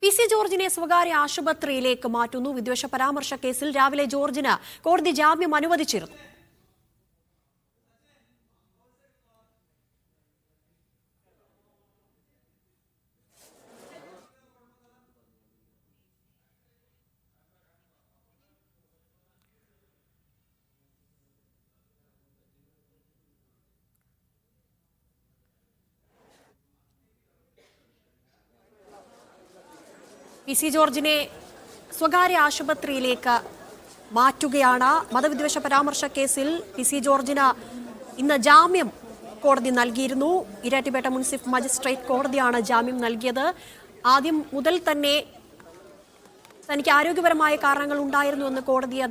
PC. ജോർജിനെ സ്വകാര്യ ആശുപത്രിയിലേക്ക് മാറ്റുന്നു. വിദ്വേഷ പരാമർശ കേസിൽ രാവിലെ ജോർജിന് കോടതി ജാമ്യം അനുവദിച്ചിരുന്നു. പി.സി. ജോർജിനെ സ്വകാര്യ ആശുപത്രിയിലേക്ക് മാറ്റുകയാണ്. മതവിദ്വേഷ പരാമർശ കേസിൽ പി.സി. ജോർജിന് ഇന്ന് ജാമ്യം കോടതി നൽകിയിരുന്നു. ഇരാറ്റുപേട്ട മുനിസിപ്പൽ മജിസ്ട്രേറ്റ് കോടതിയാണ് ജാമ്യം നൽകിയത്. ആദ്യം മുതൽ തന്നെ തനിക്ക് ആരോഗ്യപരമായ കാരണങ്ങൾ ഉണ്ടായിരുന്നുവെന്ന് കോടതിയിൽ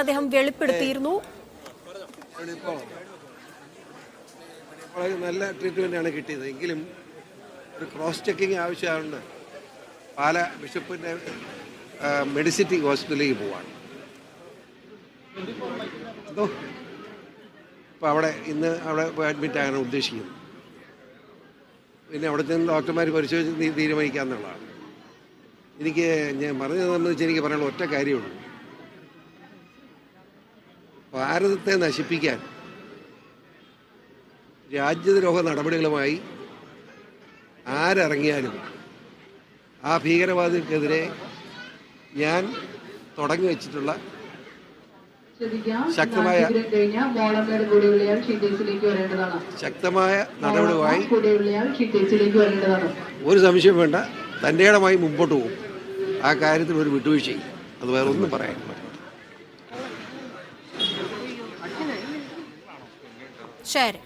അദ്ദേഹം വെളിപ്പെടുത്തിയിരുന്നു. നല്ല ട്രീറ്റ്മെന്റാണ് കിട്ടിയത്. എങ്കിലും ഒരു ക്രോസ് ചെക്കിങ് ആവശ്യമുണ്ട്. പാല ബിഷപ്പിൻ്റെ മെഡിസിറ്റി ഹോസ്പിറ്റലിലേക്ക് പോവാണ്. എന്തോ അപ്പോൾ ഇന്ന് അവിടെ അഡ്മിറ്റ് ആകാൻ ഉദ്ദേശിക്കുന്നു. പിന്നെ അവിടെ ചെന്ന് ഡോക്ടർമാർ പരിശോധിച്ച് തീരുമാനിക്കാമെന്നുള്ളതാണ്. ഞാൻ പറഞ്ഞത് സംബന്ധിച്ച് എനിക്ക് പറയാനുള്ള ഒറ്റ കാര്യമുള്ളൂ. ഭാരതത്തെ നശിപ്പിക്കാൻ രാജ്യദ്രോഹ നടപടികളുമായി ആരിറങ്ങിയാലും ആ ഭീകരവാദികൾക്കെതിരെ ഞാൻ തുടങ്ങി വെച്ചിട്ടുള്ള ശക്തമായ നടപടിയുമായി ഒരു സംശയം വേണ്ട, തൻ്റെ ഇടമായി മുമ്പോട്ട് പോകും. ആ കാര്യത്തിൽ ഒരു വിട്ടുവീഴ്ചയും അത് വേറെ ഒന്നും പറയാൻ പറ്റില്ല. ശരി.